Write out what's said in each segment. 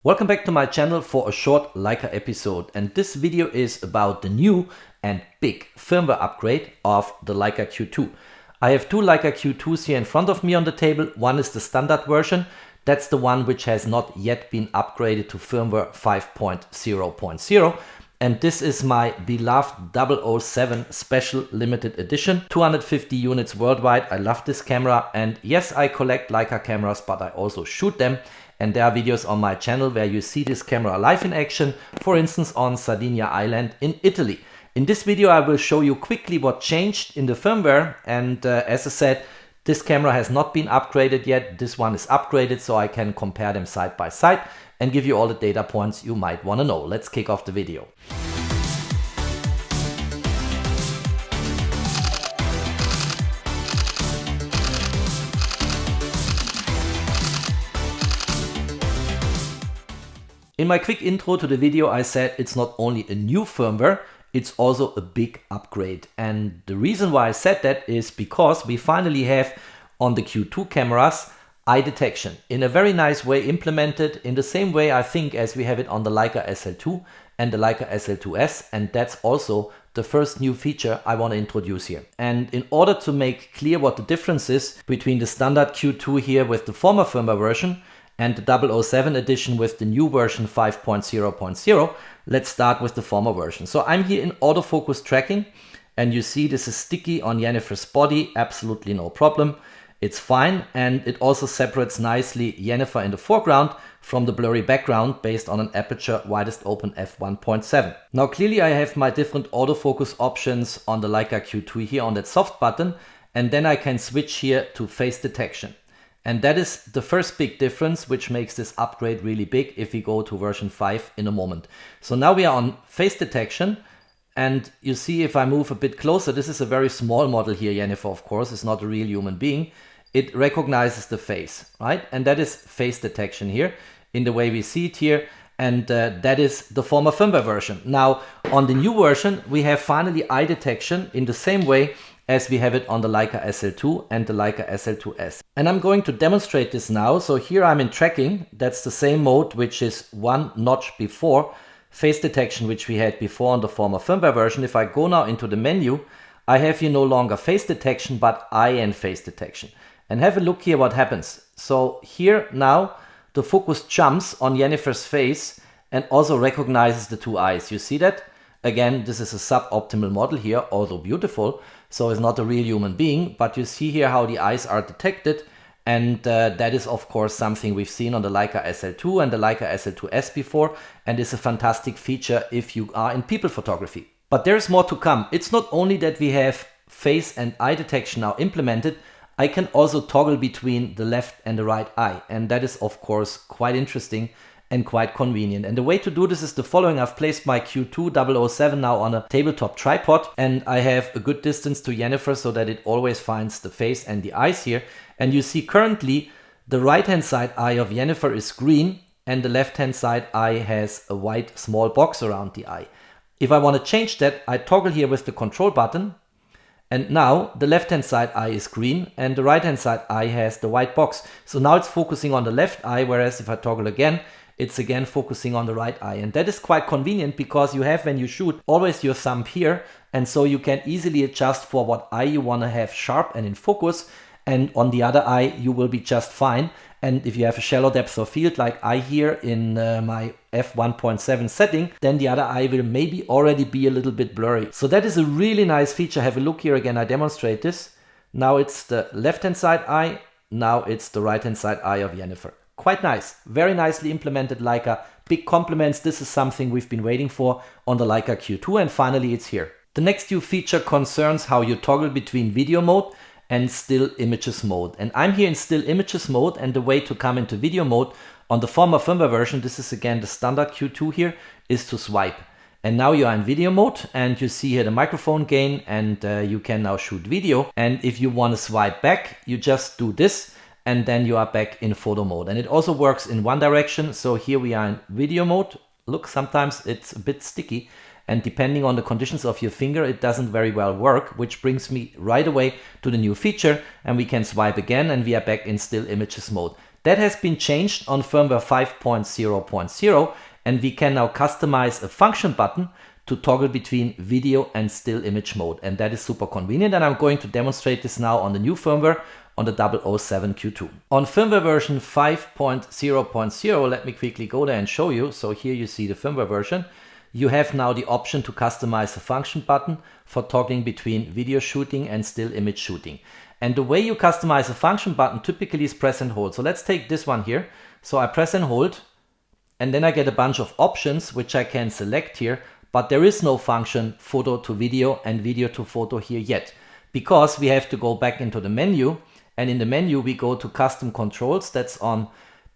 Welcome back to my channel for a short Leica episode, and this video is about the new and big firmware upgrade of the Leica Q2. I have two Leica Q2s here in front of me on the table. One is the standard version. That's the one which has not yet been upgraded to firmware 5.0.0. And this is my beloved 007 special limited edition, 250 units worldwide. I love this camera, and yes, I collect Leica cameras, but I also shoot them. And there are videos on my channel where you see this camera live in action, for instance on Sardinia Island in Italy. In this video I will show you quickly what changed in the firmware, and as I said, this camera has not been upgraded yet. This one is upgraded, so I can compare them side by side and give you all the data points you might want to know. Let's kick off the video. In my quick intro to the video, I said it's not only a new firmware, it's also a big upgrade. And the reason why I said that is because we finally have on the Q2 cameras eye detection in a very nice way implemented, in the same way I think as we have it on the Leica SL2 and the Leica SL2S, and that's also the first new feature I want to introduce here. And in order to make clear what the difference is between the standard Q2 here with the former firmware version and the 007 edition with the new version 5.0.0, let's start with the former version. So I'm here in autofocus tracking, and you see this is sticky on Jennifer's body, absolutely no problem. It's fine, and it also separates nicely Jennifer in the foreground from the blurry background based on an aperture widest open f1.7. Now clearly I have my different autofocus options on the Leica Q2 here on that soft button, and then I can switch here to face detection. And that is the first big difference, which makes this upgrade really big if we go to version 5 in a moment. So now we are on face detection, and you see if I move a bit closer, this is a very small model here. Jennifer, of course, is not a real human being. It recognizes the face, right? And that is face detection here in the way we see it here. And that is the former firmware version. Now on the new version, we have finally eye detection in the same way as we have it on the Leica SL2 and the Leica SL2S. And I'm going to demonstrate this now. So here I'm in tracking. That's the same mode, which is one notch before face detection, which we had before on the former firmware version. If I go now into the menu, I have here no longer face detection, but eye and face detection. And have a look here what happens. So here now the focus jumps on Jennifer's face and also recognizes the two eyes. You see that? Again, this is a suboptimal model here, although beautiful. So it's not a real human being, but you see here how the eyes are detected. And that is of course something we've seen on the Leica SL2 and the Leica SL2S before. And it's a fantastic feature if you are in people photography. But there's more to come. It's not only that we have face and eye detection now implemented, I can also toggle between the left and the right eye. And that is of course quite interesting and quite convenient. And the way to do this is the following. I've placed my Q2 007 now on a tabletop tripod, and I have a good distance to Jennifer so that it always finds the face and the eyes here. And you see currently the right hand side eye of Jennifer is green and the left hand side eye has a white small box around the eye. If I want to change that, I toggle here with the control button, and now the left hand side eye is green and the right hand side eye has the white box. So now it's focusing on the left eye, whereas if I toggle again, it's again focusing on the right eye. And that is quite convenient because you have, when you shoot, always your thumb here, and so you can easily adjust for what eye you want to have sharp and in focus, and on the other eye you will be just fine. And if you have a shallow depth of field like I here in my f1.7 setting, then the other eye will maybe already be a little bit blurry. So that is a really nice feature. Have a look here again, I demonstrate this. Now it's the left hand side eye, now it's the right hand side eye of Jennifer. Quite nice, very nicely implemented Leica. Big compliments, this is something we've been waiting for on the Leica Q2, and finally it's here. The next new feature concerns how you toggle between video mode and still images mode. And I'm here in still images mode, and the way to come into video mode on the former firmware version, this is again the standard Q2 here, is to swipe. And now you are in video mode, and you see here the microphone gain, and you can now shoot video. And if you want to swipe back, you just do this, and then you are back in photo mode. And it also works in one direction. So here we are in video mode. Look, sometimes it's a bit sticky, and depending on the conditions of your finger, it doesn't very well work, which brings me right away to the new feature, and we can swipe again and we are back in still images mode. That has been changed on firmware 5.0.0, and we can now customize a function button to toggle between video and still image mode, and that is super convenient, and I'm going to demonstrate this now on the new firmware on the 007 Q2. On firmware version 5.0.0, let me quickly go there and show you. So here you see the firmware version. You have now the option to customize the function button for toggling between video shooting and still image shooting. And the way you customize a function button typically is press and hold. So let's take this one here. So I press and hold, and then I get a bunch of options which I can select here, but there is no function photo to video and video to photo here yet, because we have to go back into the menu, and in the menu we go to custom controls. That's on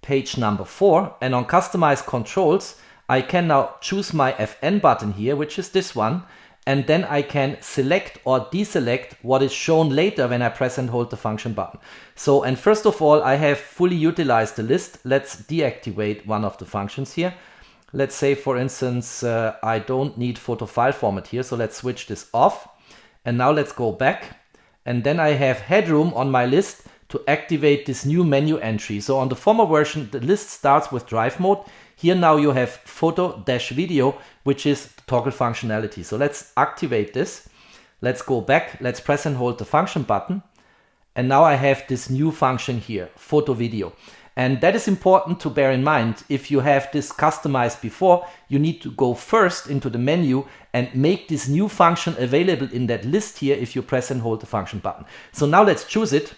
page number 4, and on customize controls I can now choose my FN button here, which is this one, and then I can select or deselect what is shown later when I press and hold the function button. So, and first of all, I have fully utilized the list. Let's deactivate one of the functions here. Let's say, for instance, I don't need photo file format here, so let's switch this off. And now let's go back, and then I have headroom on my list to activate this new menu entry. So on the former version, the list starts with drive mode. Here now you have photo-video, which is the toggle functionality. So let's activate this. Let's go back. Let's press and hold the function button. And now I have this new function here, photo-video. And that is important to bear in mind. If you have this customized before, you need to go first into the menu and make this new function available in that list here if you press and hold the function button. So now let's choose it.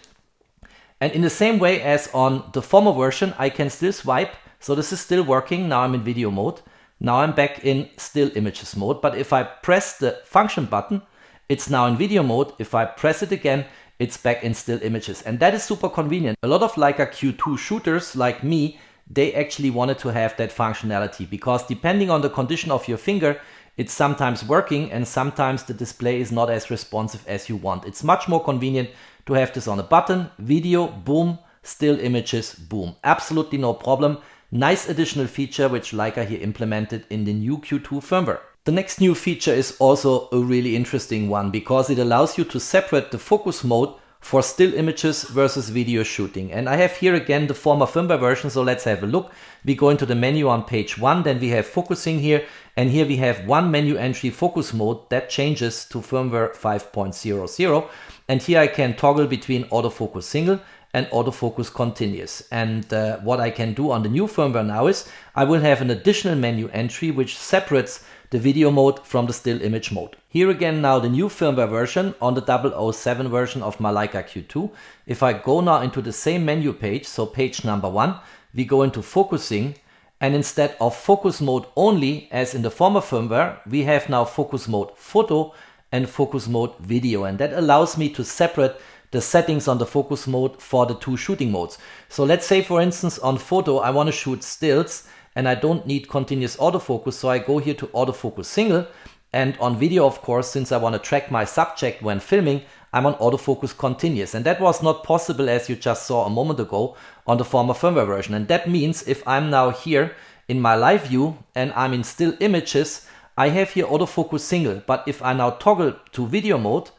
And in the same way as on the former version, I can still swipe. So this is still working. Now I'm in video mode. Now I'm back in still images mode. But if I press the function button, it's now in video mode. If I press it again, it's back in still images. And that is super convenient. A lot of Leica Q2 shooters like me, they actually wanted to have that functionality, because depending on the condition of your finger, it's sometimes working and sometimes the display is not as responsive as you want. It's much more convenient to have this on a button, video, boom, still images, boom. Absolutely no problem. Nice additional feature which Leica here implemented in the new Q2 firmware. The next new feature is also a really interesting one, because it allows you to separate the focus mode for still images versus video shooting. And I have here again the former firmware version, so let's have a look. We go into the menu on page 1, then we have focusing here, and here we have one menu entry, focus mode, that changes to firmware 5.0.0. And here I can toggle between autofocus single and autofocus continuous. And what I can do on the new firmware now is I will have an additional menu entry which separates the video mode from the still image mode. Here again now the new firmware version on the 007 version of my Leica Q2. If I go now into the same menu page, so page number 1, we go into focusing, and instead of focus mode only as in the former firmware, we have now focus mode photo and focus mode video, and that allows me to separate the settings on the focus mode for the two shooting modes. So let's say, for instance, on photo I want to shoot stills and I don't need continuous autofocus, so I go here to autofocus single, and on video, of course, since I want to track my subject when filming, I'm on autofocus continuous, and that was not possible, as you just saw a moment ago, on the former firmware version. And that means if I'm now here in my live view and I'm in still images, I have here autofocus single, but if I now toggle to video mode,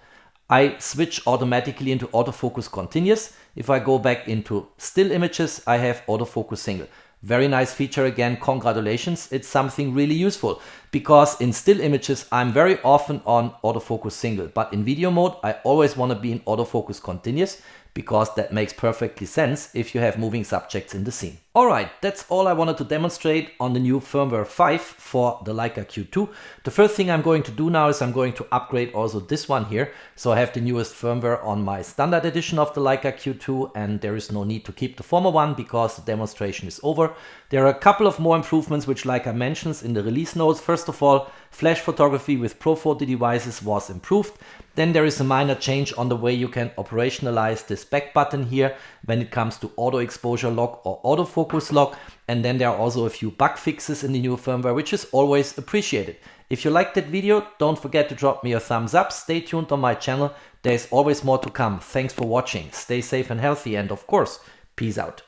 I switch automatically into autofocus continuous. If I go back into still images, I have autofocus single. Very nice feature again, congratulations. It's something really useful, because in still images I'm very often on autofocus single, but in video mode I always want to be in autofocus continuous, because that makes perfectly sense if you have moving subjects in the scene. Alright, that's all I wanted to demonstrate on the new firmware 5 for the Leica Q2. The first thing I'm going to do now is I'm going to upgrade also this one here. So I have the newest firmware on my standard edition of the Leica Q2, and there is no need to keep the former one because the demonstration is over. There are a couple of more improvements which Leica mentions in the release notes. First of all, flash photography with Pro Photo devices was improved. Then there is a minor change on the way you can operationalize this back button here when it comes to auto exposure lock or autofocus lock. And then there are also a few bug fixes in the new firmware, which is always appreciated. If you liked that video, don't forget to drop me a thumbs up. Stay tuned on my channel. There's always more to come. Thanks for watching. Stay safe and healthy, and of course, peace out.